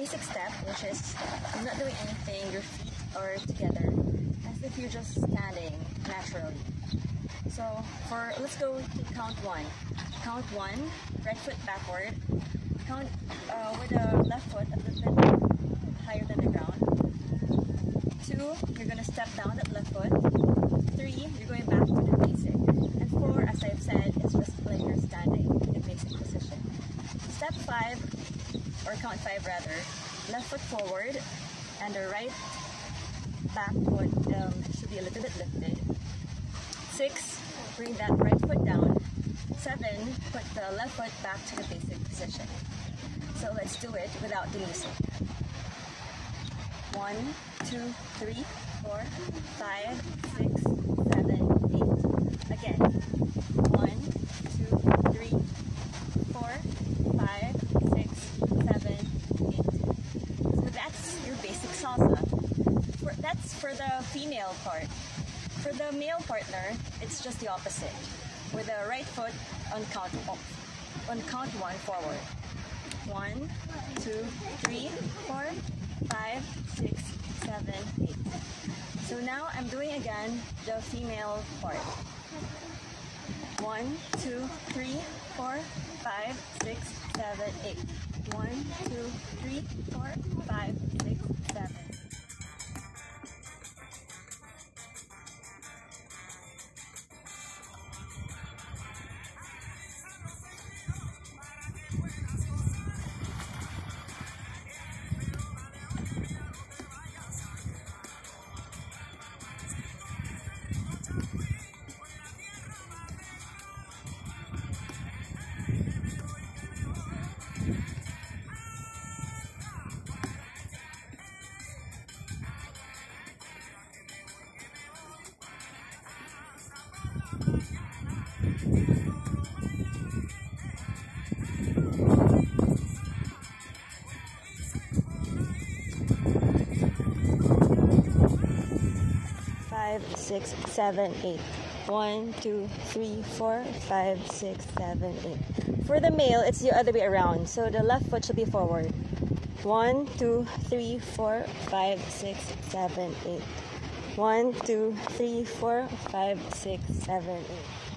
basic step, which is you're not doing anything, your feet are together, as if you're just standing naturally. So let's go to count one. Count one, right foot backward. Count with the left foot a little bit higher than the ground. 2, you're going to step down that left foot. 3, you're going back to the basic. And 4, as I've said, it's just like you're standing in a basic position. Step 5, or count 5 rather, left foot forward, and the right back foot should be a little bit lifted. 6, bring that right foot down. 7, put the left foot back to the basic position. So let's do it without the music. 1, 2, 3, 4, 5, 6, 7, 8. Again. 1, 2, 3, 4, 5, 6, 7, 8. So that's your basic salsa. That's for the female part. For the male partner, it's just the opposite. With the right foot on count 1 forward. 1, 2, 3, 4, 5, 6, 7, 8. So now I'm doing again the female part. 1, 2, 3, 4, 5, 6, 7, 8. 1, 2, 3, 4, 5, 6, 7. 5, 6, 7, 8. 1, 2, 3, 4, 5, 6, 7, 8. For the male, it's the other way around. So the left foot should be forward. 1, 2, 3, 4, 5, 6, 7, 8. 1, 2, 3, 4, 5, 6, 7, 8.